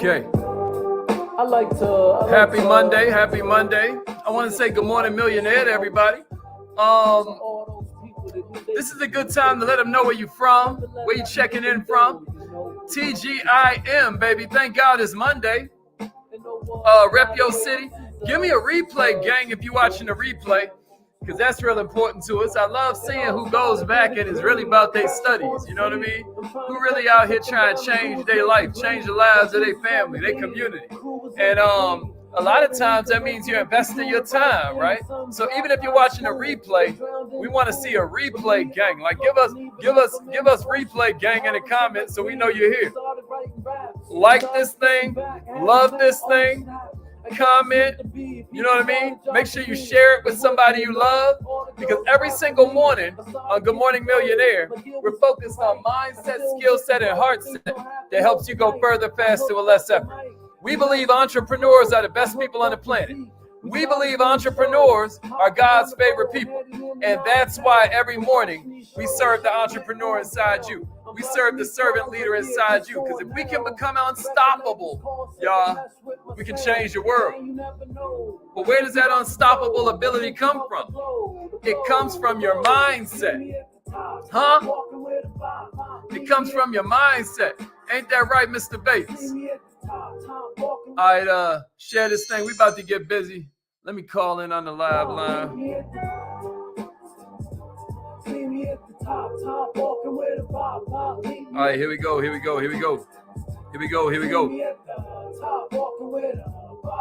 Okay. Happy Monday. Happy Monday. I want to say good morning, millionaire, to everybody. This is a good time to let them know where you're from, where you're checking in from. TGIM, baby. Thank God it's Monday. Rep your city. Give me a replay, gang, if you're watching the replay, because that's real important to us. I love seeing who goes back and is really about their studies. You know what I mean? Who really out here trying to change their life, change the lives of their family, their community. And a lot of times that means you're investing your time, right? So even if you're watching a replay, we want to see a replay, gang. Like give us replay, gang, in the comments so we know you're here. Like this thing, love this thing, comment, you know what I mean? Make sure you share it with somebody you love, because every single morning on Good Morning Millionaire, we're focused on mindset, skill set, and heart set that helps you go further, faster, with less effort. We believe entrepreneurs are the best people on the planet. We believe entrepreneurs are God's favorite people. And that's why every morning we serve the entrepreneur inside you. We serve the servant leader inside you. Because if we can become unstoppable, y'all, we can change the world. But where does that unstoppable ability come from? It comes from your mindset. Huh? It comes from your mindset. Ain't that right, Mr. Bates? All right, share this thing. We about to get busy. Let me call in on the live line. All right, here we go.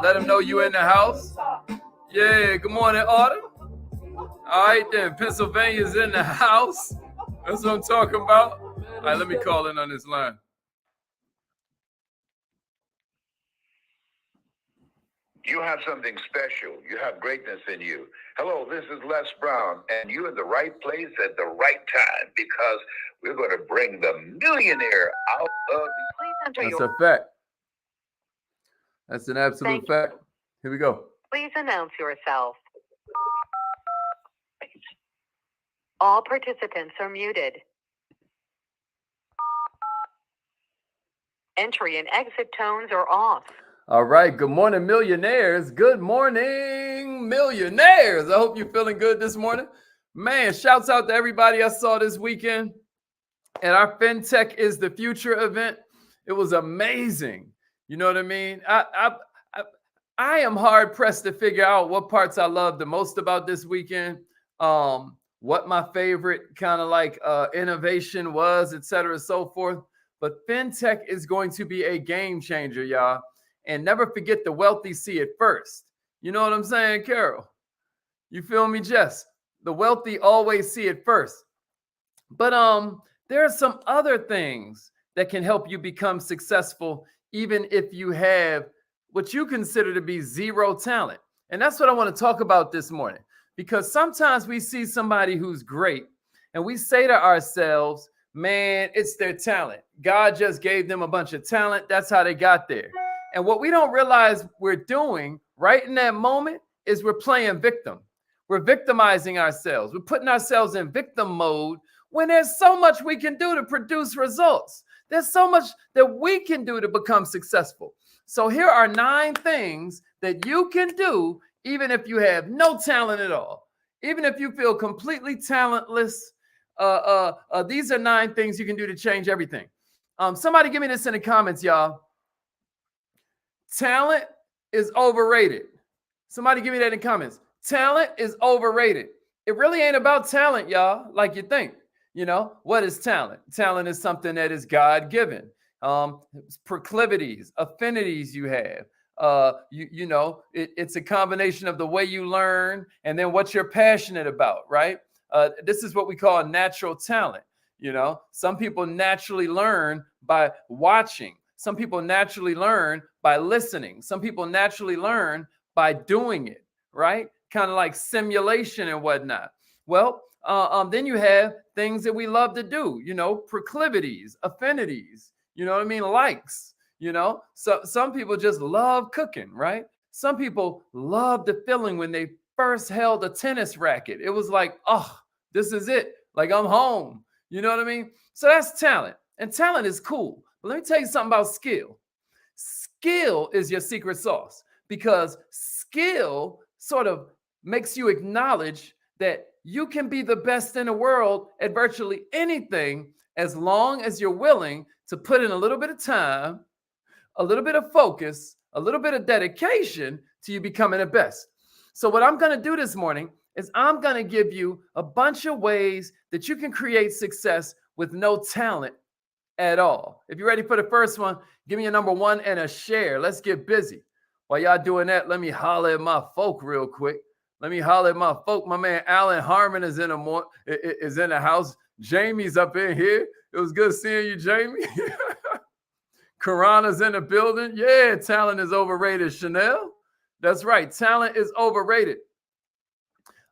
Let them know you in the house. Yeah, good morning, Autumn. All right, then. Pennsylvania's in the house. That's what I'm talking about. All right, let me call in on this line. You have something special. You have greatness in you. Hello, this is Les Brown, and you're in the right place at the right time, because we're going to bring the millionaire out of the... That's a fact. That's an absolute fact. Here we go. Please announce yourself. All participants are muted. Entry and exit tones are off. All right. Good morning, millionaires. Good morning, millionaires. I hope you're feeling good this morning. Man, shouts out to everybody I saw this weekend at our FinTech is the Future event. It was amazing. You know what I mean? I am hard pressed to figure out what parts I love the most about this weekend. What my favorite kind of like innovation was, et cetera, and so forth. But FinTech is going to be a game changer, y'all. And never forget, the wealthy see it first. You know what I'm saying, Carol? You feel me, Jess? The wealthy always see it first. But there are some other things that can help you become successful, even if you have what you consider to be zero talent. And that's what I want to talk about this morning. Because sometimes we see somebody who's great and we say to ourselves, man, it's their talent. God just gave them a bunch of talent. That's how they got there. And what we don't realize we're doing right in that moment is we're playing victim. We're victimizing ourselves. We're putting ourselves in victim mode when there's so much we can do to produce results. There's so much that we can do to become successful. So here are 9 things that you can do even if you have no talent at all. Even if you feel completely talentless, these are 9 things you can do to change everything. Somebody give me this in the comments, y'all. Talent is overrated. Somebody give me that in comments. Talent is overrated. It really ain't about talent, y'all, like you think. You know, what is talent? Talent is something that is God-given. Proclivities, affinities you have. It's a combination of the way you learn and then what you're passionate about, right? This is what we call natural talent. You know, some people naturally learn by watching. Some people naturally learn by listening. Some people naturally learn by doing it, right? Kind of like simulation and whatnot. Well, then you have things that we love to do, you know, proclivities, affinities, you know what I mean? Likes, you know, so some people just love cooking, right? Some people love the feeling when they first held a tennis racket. It was like, oh, this is it. Like I'm home. You know what I mean? So that's talent. And talent is cool. But let me tell you something about skill. Skill is your secret sauce because skill sort of makes you acknowledge that you can be the best in the world at virtually anything as long as you're willing to put in a little bit of time, a little bit of focus, a little bit of dedication to you becoming the best. So, what I'm going to do this morning is I'm going to give you a bunch of ways that you can create success with no talent at all. If you're ready for the first one, give me a number one and a share. Let's get busy. While y'all doing that, let me holler at my folk real quick. Let me holler at my folk. My man Alan Harmon is in the house. Jamie's up in here. It was good seeing you, Jamie. Karana's in the building. Yeah, talent is overrated, Chanel. That's right. Talent is overrated.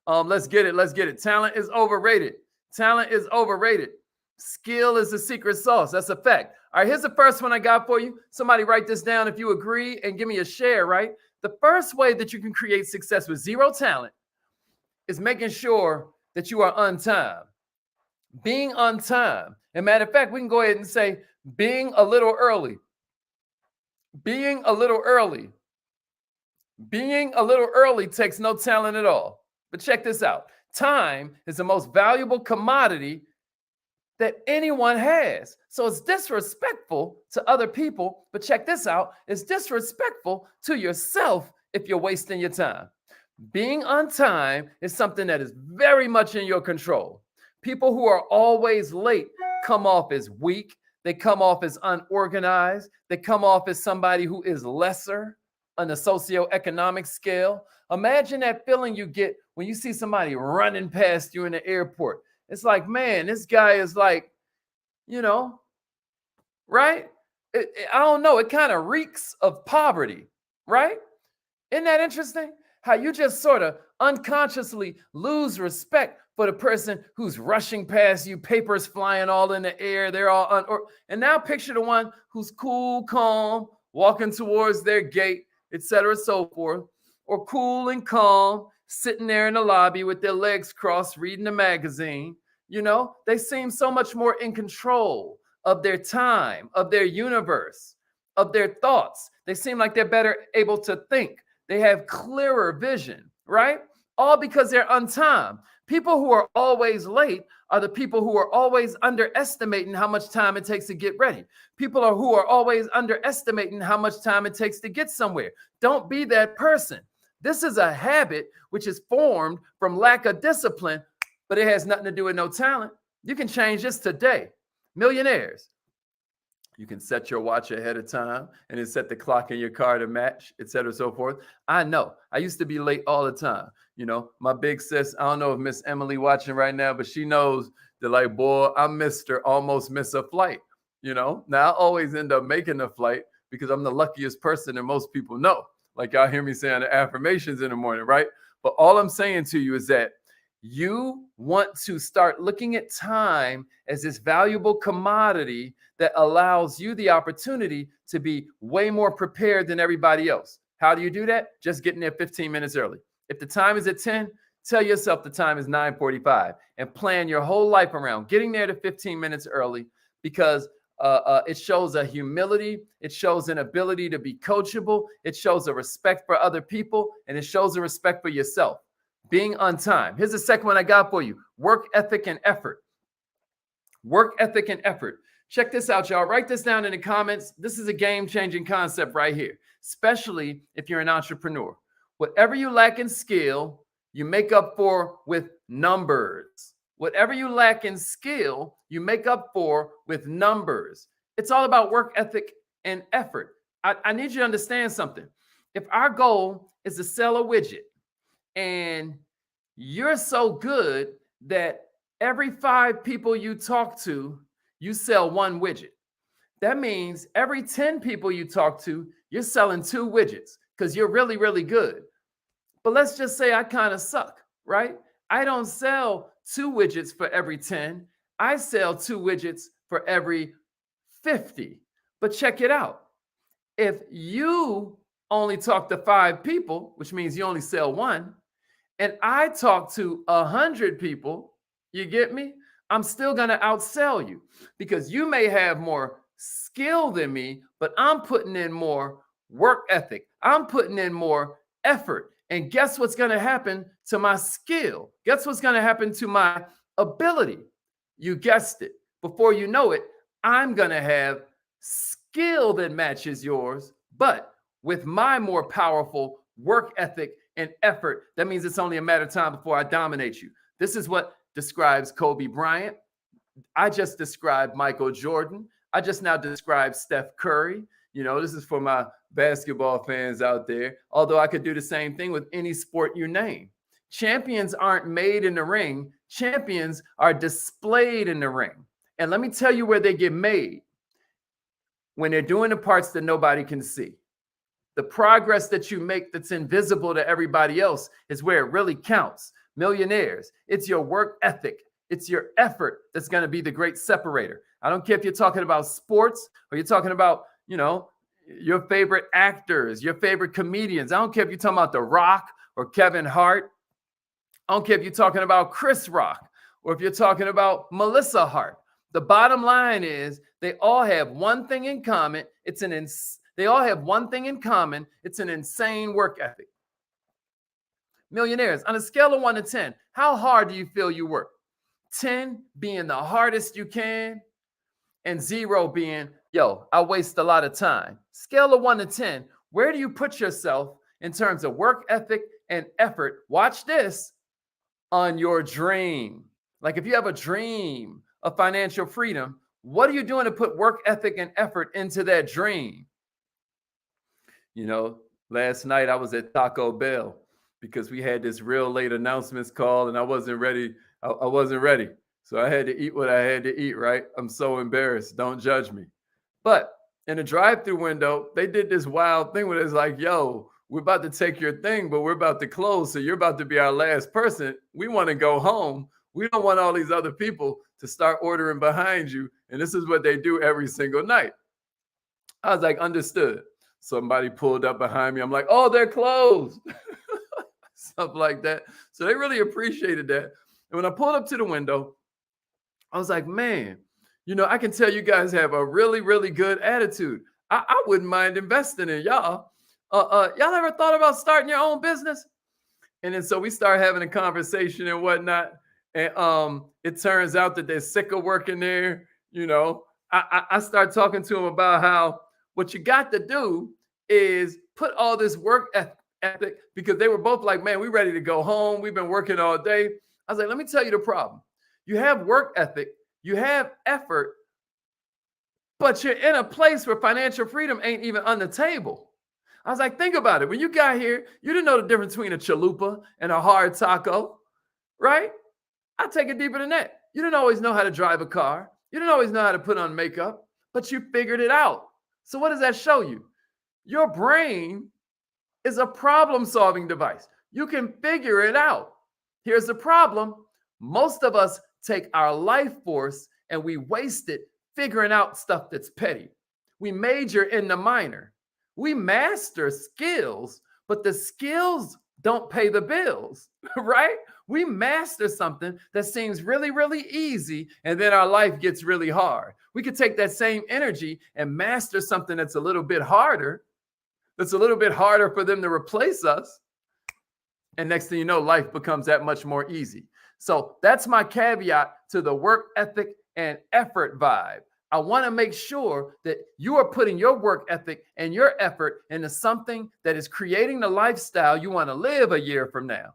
Let's get it. Let's get it. Talent is overrated. Talent is overrated. Skill is the secret sauce. That's a fact. All right, here's the first one I got for you. Somebody write this down if you agree and give me a share, right? The first way that you can create success with zero talent is making sure that you are on time. Being on time. And matter of fact, we can go ahead and say being a little early. Being a little early. Being a little early takes no talent at all. But check this out. Time is the most valuable commodity that anyone has. So it's disrespectful to other people. But check this out. It's disrespectful to yourself if you're wasting your time. Being on time is something that is very much in your control. People who are always late come off as weak. They come off as unorganized. They come off as somebody who is lesser on the socioeconomic scale. Imagine that feeling you get when you see somebody running past you in the airport. It's like, man, this guy is like, right? I don't know. It kind of reeks of poverty, right? Isn't that interesting? How you just sort of unconsciously lose respect for the person who's rushing past you, papers flying all in the air. They're all and now picture the one who's cool, calm, walking towards their gate, etc., so forth, or cool and calm, sitting there in the lobby with their legs crossed, reading the magazine. They seem so much more in control of their time, of their universe, of their thoughts. They seem like they're better able to think. They have clearer vision, right? All because they're on time. People who are always late are the people who are always underestimating how much time it takes to get ready. People who are always underestimating how much time it takes to get somewhere. Don't be that person. This is a habit which is formed from lack of discipline, but it has nothing to do with no talent. You can change this today. Millionaires. You can set your watch ahead of time and then set the clock in your car to match, et cetera, so forth. I know. I used to be late all the time. My big sis, I don't know if Miss Emily watching right now, but she knows that, like, boy, I almost miss a flight. Now I always end up making the flight because I'm the luckiest person that most people know. Like y'all hear me saying the affirmations in the morning, right? But all I'm saying to you is that you want to start looking at time as this valuable commodity that allows you the opportunity to be way more prepared than everybody else. How do you do that? Just getting there 15 minutes early. If the time is at 10, tell yourself the time is 9:45 and plan your whole life around getting there to 15 minutes early because it shows a humility. It shows an ability to be coachable. It shows a respect for other people, and it shows a respect for yourself. Being on time. Here's the second one I got for you. Work ethic and effort. Work ethic and effort. Check this out, y'all. Write this down in the comments. This is a game-changing concept right here, especially if you're an entrepreneur. Whatever you lack in skill, you make up for with numbers. Whatever you lack in skill, you make up for with numbers. It's all about work ethic and effort. I need you to understand something. If our goal is to sell a widget, and you're so good that every 5 people you talk to, you sell 1 widget. That means every 10 people you talk to, you're selling 2 widgets because you're really, really good. But let's just say I kind of suck, right? I don't sell 2 widgets for every 10. I sell 2 widgets for every 50. But check it out. If you only talk to 5 people, which means you only sell 1, and I talk to 100 people, you get me? I'm still going to outsell you because you may have more skill than me, but I'm putting in more work ethic. I'm putting in more effort. And guess what's going to happen to my skill? Guess what's going to happen to my ability? You guessed it. Before you know it, I'm going to have skill that matches yours, but with my more powerful work ethic and effort. That means it's only a matter of time before I dominate you. This is what describes Kobe Bryant. I just described Michael Jordan. I just now described Steph Curry. You know, this is for my basketball fans out there, although I could do the same thing with any sport you name. Champions aren't made in the ring. Champions are displayed in the ring. And let me tell you where they get made. When they're doing the parts that nobody can see. The progress that you make that's invisible to everybody else is where it really counts. Millionaires, it's your work ethic. It's your effort that's going to be the great separator. I don't care if you're talking about sports or you're talking about, you know, your favorite actors, your favorite comedians. I don't care if you're talking about The Rock or Kevin Hart. I don't care if you're talking about Chris Rock or if you're talking about Melissa Hart. The bottom line is they all have one thing in common. They all have one thing in common. It's an insane work ethic. Millionaires, on a scale of 1 to 10, how hard do you feel you work? 10 being the hardest you can, and 0 being, yo, I waste a lot of time. Scale of 1 to 10, where do you put yourself in terms of work ethic and effort? Watch this, on your dream. Like if you have a dream of financial freedom, what are you doing to put work ethic and effort into that dream? You know, last night I was at Taco Bell because we had this real late announcements call and I wasn't ready. I wasn't ready. So I had to eat what I had to eat, right? I'm so embarrassed. Don't judge me. But in the drive-through window, they did this wild thing where it's like, yo, we're about to take your thing, but we're about to close. So you're about to be our last person. We want to go home. We don't want all these other people to start ordering behind you. And this is what they do every single night. I was like, understood. Somebody pulled up behind me. I'm like, oh, they're closed. Stuff like that. So they really appreciated that. And when I pulled up to the window, I was like, man, you know, I can tell you guys have a really, really good attitude. I wouldn't mind investing in y'all. Y'all ever thought about starting your own business? And then so we start having a conversation and whatnot. And it turns out that they're sick of working there. You know, I start talking to them about how what you got to do is put all this work ethic, because they were both like, man, we're ready to go home. We've been working all day. I was like, let me tell you the problem. You have work ethic, you have effort, but you're in a place where financial freedom ain't even on the table. I was like, think about it. When you got here, you didn't know the difference between a chalupa and a hard taco, right? I take it deeper than that. You didn't always know how to drive a car. You didn't always know how to put on makeup, but you figured it out. So what does that show you? Your brain is a problem-solving device. You can figure it out. Here's the problem. Most of us take our life force and we waste it figuring out stuff that's petty. We major in the minor. We master skills, but the skills don't pay the bills, right? We master something that seems really, really easy, and then our life gets really hard. We could take that same energy and master something that's a little bit harder, for them to replace us. And next thing you know, life becomes that much more easy. So that's my caveat to the work ethic and effort vibe. I want to make sure that you are putting your work ethic and your effort into something that is creating the lifestyle you want to live a year from now.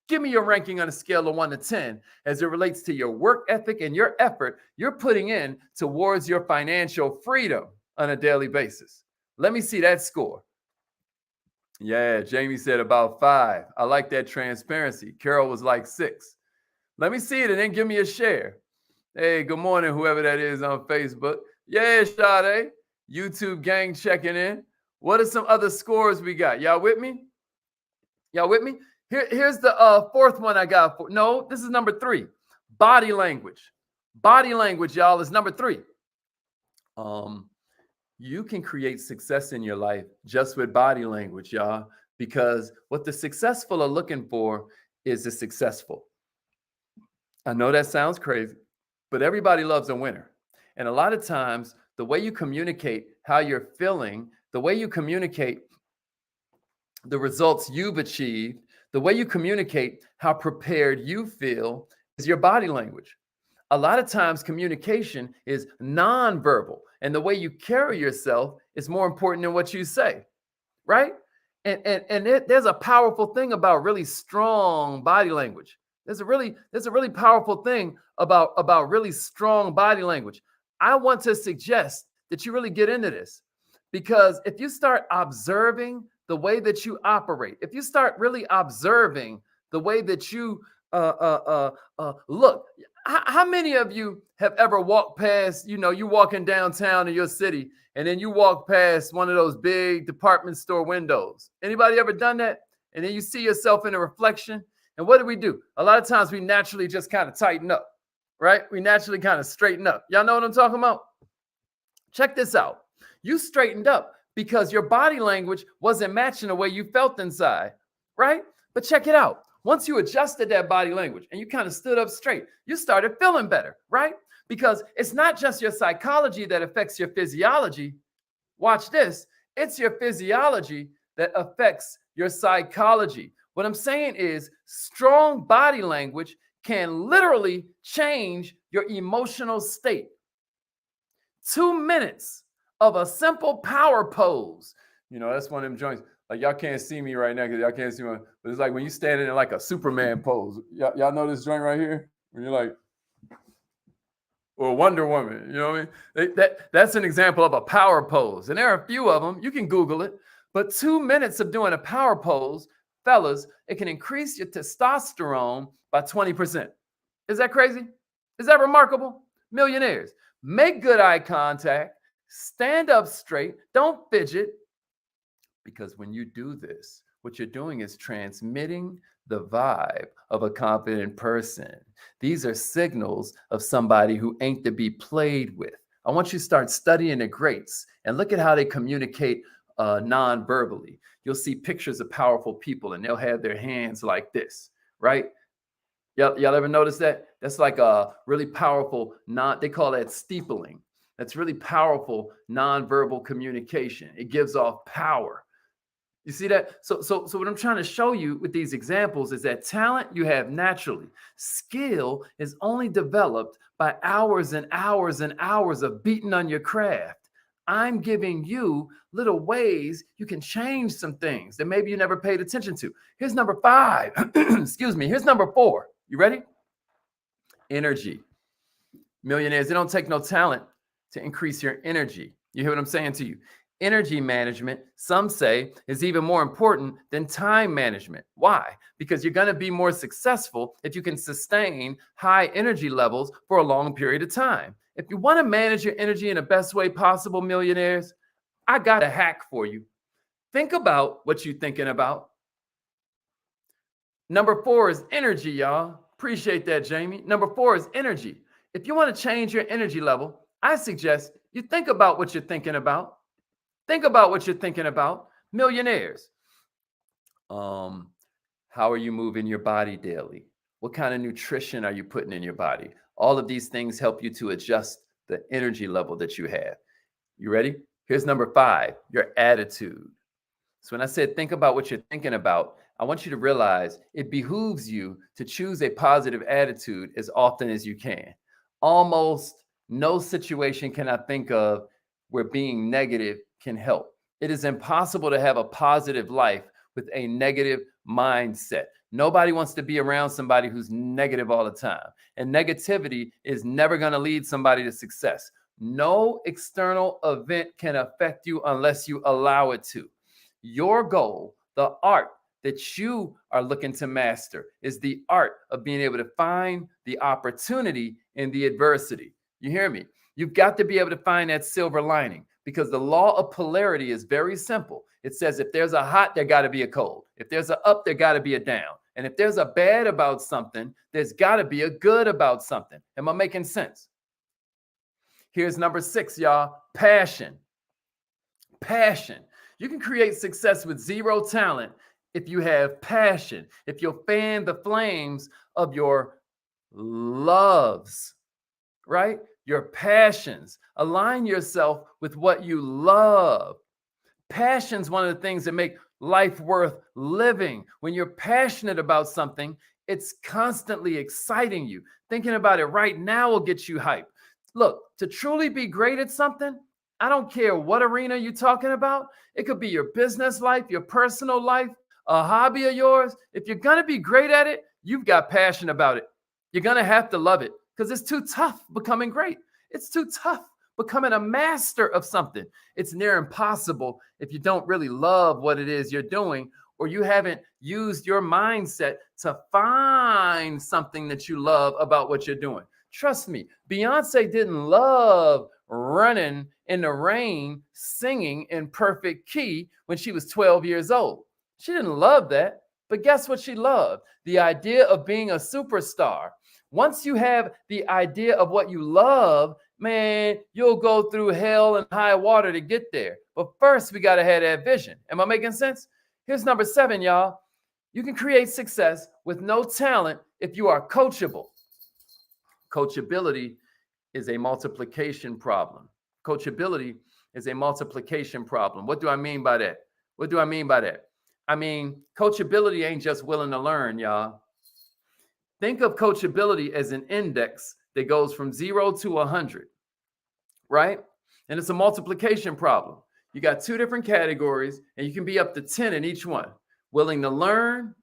Give me your ranking on a scale of 1 to 10 as it relates to your work ethic and your effort you're putting in towards your financial freedom on a daily basis. Let me see that score. Yeah, Jamie said about 5. I like that transparency. Carol was like 6. Let me see it and then give me a share. Hey, good morning, whoever that is on Facebook. Yeah, Sade. YouTube gang checking in. What are some other scores we got? Y'all with me? Here's the fourth one I got. No, this is number 3. Body language. Body language, y'all, is number 3. You can create success in your life just with body language, y'all, because what the successful are looking for is the successful. I know that sounds crazy, but everybody loves a winner. And a lot of times the way you communicate how you're feeling, the way you communicate the results you've achieved, the way you communicate how prepared you feel is your body language. A lot of times communication is nonverbal, and the way you carry yourself is more important than what you say, right? There's a powerful thing about really strong body language. There's a really powerful thing about really strong body language. I want to suggest that you really get into this, because if you start observing the way that you operate, if you start really observing the way that you look, how many of you have ever walked past, you walking downtown in your city, and then you walk past one of those big department store windows? Anybody ever done that? And then you see yourself in a reflection. And what do? A lot of times we naturally just kind of tighten up, right? We naturally kind of straighten up. Y'all know what I'm talking about? Check this out. You straightened up because your body language wasn't matching the way you felt inside, right? But check it out. Once you adjusted that body language and you kind of stood up straight, you started feeling better, right? Because it's not just your psychology that affects your physiology. Watch this. It's your physiology that affects your psychology. What I'm saying is strong body language can literally change your emotional state. 2 minutes of a simple power pose. That's one of them joints. Like, y'all can't see me right now because y'all can't see me. But it's like when you standing in like a Superman pose. Y'all know this joint right here? When you're like, or Wonder Woman, you know what I mean? That's an example of a power pose. And there are a few of them. You can Google it. But 2 minutes of doing a power pose, fellas, it can increase your testosterone by 20%. Is that crazy? Is that remarkable? Millionaires, make good eye contact, stand up straight, don't fidget. Because when you do this, what you're doing is transmitting the vibe of a confident person. These are signals of somebody who ain't to be played with. I want you to start studying the greats and look at how they communicate non-verbally. You'll see pictures of powerful people and they'll have their hands like this, right? Y'all ever notice that? That's like a really powerful, they call that steepling. That's really powerful non-verbal communication. It gives off power. You see that? So what I'm trying to show you with these examples is that talent you have naturally. Skill is only developed by hours and hours and hours of beating on your craft. I'm giving you little ways you can change some things that maybe you never paid attention to. Here's number 5. Excuse me. Here's number 4. You ready? Energy. Millionaires, it don't take no talent to increase your energy. You hear what I'm saying to you? Energy management, some say, is even more important than time management. Why? Because you're going to be more successful if you can sustain high energy levels for a long period of time. If you want to manage your energy in the best way possible, millionaires, I got a hack for you. Think about what you're thinking about. Number 4 is energy, y'all. Appreciate that, Jamie. Number 4 is energy. If you want to change your energy level, I suggest you think about what you're thinking about. Think about what you're thinking about. Millionaires. How are you moving your body daily? What kind of nutrition are you putting in your body? All of these things help you to adjust the energy level that you have. You ready? Here's number 5, your attitude. So when I said think about what you're thinking about, I want you to realize it behooves you to choose a positive attitude as often as you can. Almost no situation can I think of where being negative can help. It is impossible to have a positive life with a negative mindset. Nobody wants to be around somebody who's negative all the time. And negativity is never going to lead somebody to success. No external event can affect you unless you allow it to. Your goal, the art that you are looking to master, is the art of being able to find the opportunity in the adversity. You hear me? You've got to be able to find that silver lining, because the law of polarity is very simple. It says if there's a hot, there got to be a cold. If there's a up, there got to be a down. And if there's a bad about something, there's got to be a good about something. Am I making sense? Here's number 6, y'all. Passion. Passion. You can create success with zero talent if you have passion, if you'll fan the flames of your loves, right? your passions. Align yourself with what you love. Passion's one of the things that make life worth living. When you're passionate about something, it's constantly exciting you. Thinking about it right now will get you hyped. Look, to truly be great at something, I don't care what arena you're talking about. It could be your business life, your personal life, a hobby of yours. If you're going to be great at it, you've got passion about it. You're going to have to love it because it's too tough becoming great. It's too tough becoming a master of something. It's near impossible if you don't really love what it is you're doing, or you haven't used your mindset to find something that you love about what you're doing. Trust me, Beyonce didn't love running in the rain, singing in perfect key when she was 12 years old. She didn't love that, but guess what she loved? The idea of being a superstar. Once you have the idea of what you love, man, you'll go through hell and high water to get there. But first, we got to have that vision. Am I making sense? Here's number 7, y'all. You can create success with no talent if you are coachable. Coachability is a multiplication problem. Coachability is a multiplication problem. What do I mean by that? What do I mean by that? I mean, coachability ain't just willing to learn, y'all. Think of coachability as an index that goes from 0 to 100, right? And it's a multiplication problem. You got 2 different categories, and you can be up to 10 in each one. Willing to learn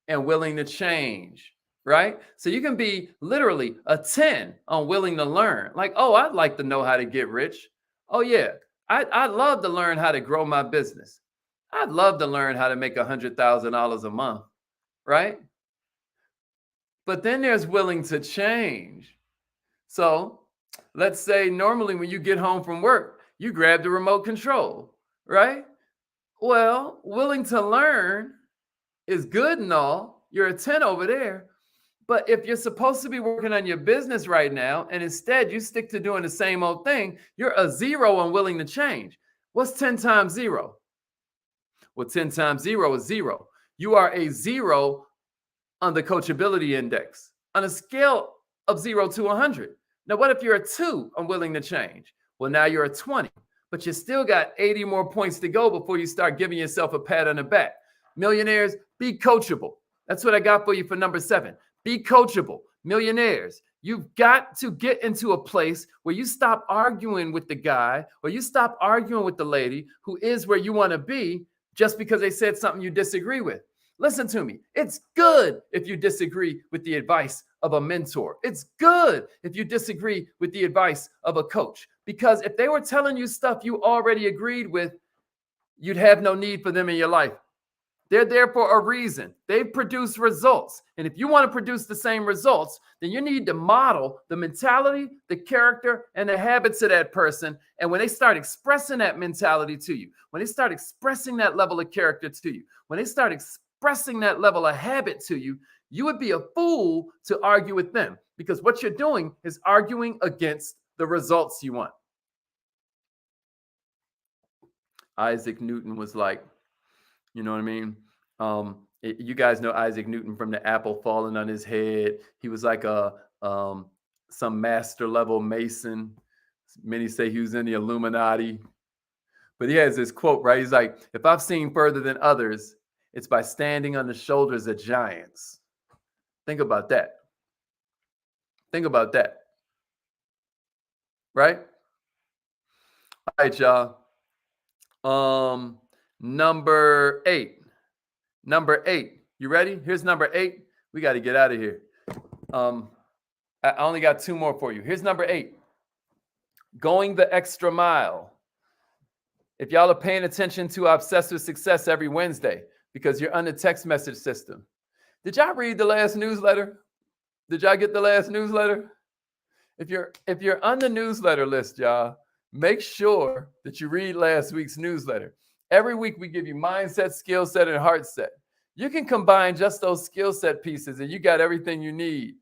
and willing to change, right? So you can be literally a 10 on willing to learn. Like, oh, I'd like to know how to get rich. Oh, yeah, I'd love to learn how to grow my business. I'd love to learn how to make $100,000 a month, right? But then there's willing to change. So let's say normally when you get home from work, you grab the remote control, right? Well, willing to learn is good and all. You're a 10 over there. But if you're supposed to be working on your business right now, and instead you stick to doing the same old thing, you're a 0 on willing to change. What's 10 times 0? Well, 10 times 0 is 0. You are a 0 on the coachability index on a scale of 0 to 100. Now, what if you're a 2 on willing to change? Well, now you're a 20, but you still got 80 more points to go before you start giving yourself a pat on the back. Millionaires, be coachable. That's what I got for you for number 7. Be coachable. Millionaires, you've got to get into a place where you stop arguing with the guy or you stop arguing with the lady who is where you want to be just because they said something you disagree with. Listen to me. It's good if you disagree with the advice of a mentor. It's good if you disagree with the advice of a coach. Because if they were telling you stuff you already agreed with, you'd have no need for them in your life. They're there for a reason. They produce results. And if you want to produce the same results, then you need to model the mentality, the character, and the habits of that person. And when they start expressing that mentality to you, when they start expressing that level of character to you, when they start expressing that level of habit to you, you would be a fool to argue with them because what you're doing is arguing against the results you want. Isaac Newton was like, you know what I mean? You guys know Isaac Newton from the apple falling on his head. He was like some master level Mason. Many say he was in the Illuminati. But he has this quote, right? He's like, if I've seen further than others, it's by standing on the shoulders of giants. Think about that. Think about that. Right? All right, y'all. Number 8. Number 8. You ready? Here's number 8. We got to get out of here. I only got 2 more for you. Here's number 8. Going the extra mile. If y'all are paying attention to Obsessed with Success every Wednesday, because you're on the text message system. Did y'all read the last newsletter? Did y'all get the last newsletter? If you're on the newsletter list, y'all, make sure that you read last week's newsletter. Every week we give you mindset, skill set, and heart set. You can combine just those skill set pieces and you got everything you need,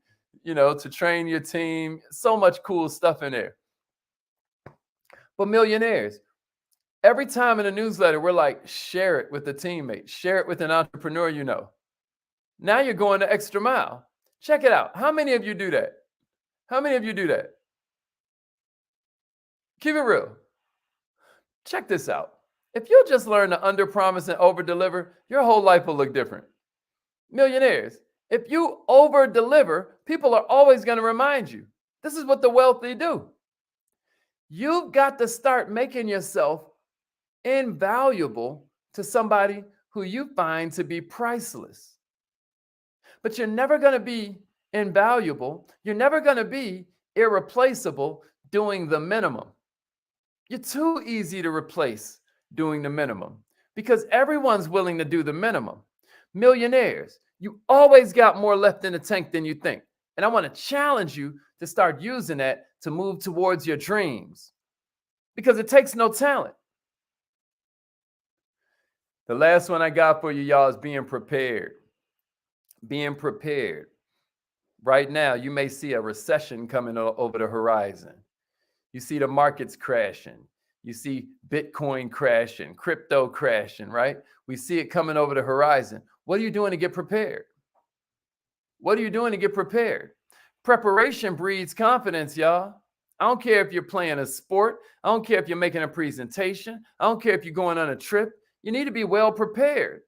to train your team. So much cool stuff in there. But millionaires, every time in a newsletter, we're like, share it with a teammate, share it with an entrepreneur you know. Now you're going the extra mile. Check it out. How many of you do that? How many of you do that? Keep it real. Check this out. If you'll just learn to underpromise and overdeliver, your whole life will look different. Millionaires, if you overdeliver, people are always going to remind you. This is what the wealthy do. You've got to start making yourself invaluable to somebody who you find to be priceless. But you're never going to be invaluable. You're never going to be irreplaceable doing the minimum. You're too easy to replace doing the minimum because everyone's willing to do the minimum. Millionaires, you always got more left in the tank than you think. And I want to challenge you to start using that to move towards your dreams because it takes no talent. The last one I got for you, y'all, is being prepared. Being prepared. Right now, you may see a recession coming over the horizon. You see the markets crashing. You see Bitcoin crashing, crypto crashing, right? We see it coming over the horizon. What are you doing to get prepared? What are you doing to get prepared? Preparation breeds confidence, y'all. I don't care if you're playing a sport. I don't care if you're making a presentation. I don't care if you're going on a trip. You need to be well prepared,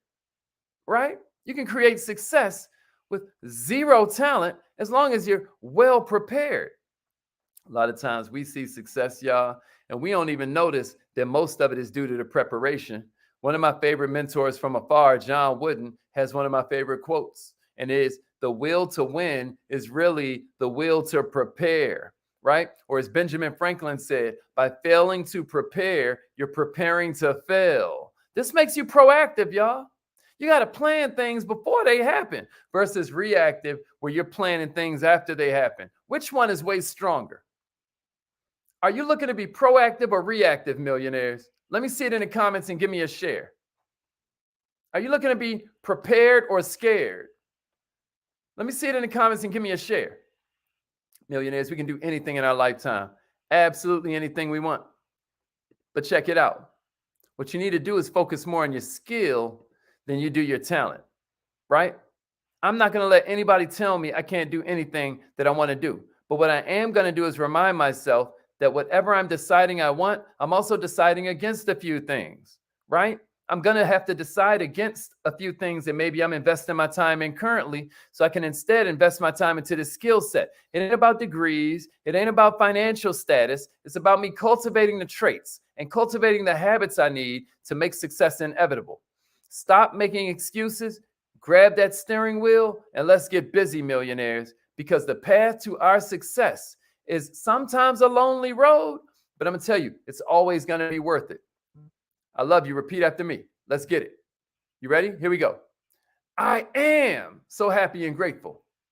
right? You can create success with zero talent as long as you're well prepared. A lot of times we see success, y'all, and we don't even notice that most of it is due to the preparation. One of my favorite mentors from afar, John Wooden, has one of my favorite quotes, and it is, the will to win is really the will to prepare, right? Or as Benjamin Franklin said, by failing to prepare, you're preparing to fail. This makes you proactive, y'all. You got to plan things before they happen versus reactive, where you're planning things after they happen. Which one is way stronger? Are you looking to be proactive or reactive, millionaires? Let me see it in the comments and give me a share. Are you looking to be prepared or scared? Let me see it in the comments and give me a share. Millionaires, we can do anything in our lifetime. Absolutely anything we want. But check it out. What you need to do is focus more on your skill than you do your talent, right? I'm not going to let anybody tell me I can't do anything that I want to do. But what I am going to do is remind myself that whatever I'm deciding I want, I'm also deciding against a few things, right? I'm going to have to decide against a few things that maybe I'm investing my time in currently, so I can instead invest my time into the skill set. It ain't about degrees. It ain't about financial status. It's about me cultivating the traits and cultivating the habits I need to make success inevitable. Stop making excuses, grab that steering wheel, and let's get busy, millionaires, because the path to our success is sometimes a lonely road, but I'm going to tell you, it's always going to be worth it. I love you. Repeat after me. Let's get it. You ready? Here we go. I am so happy and grateful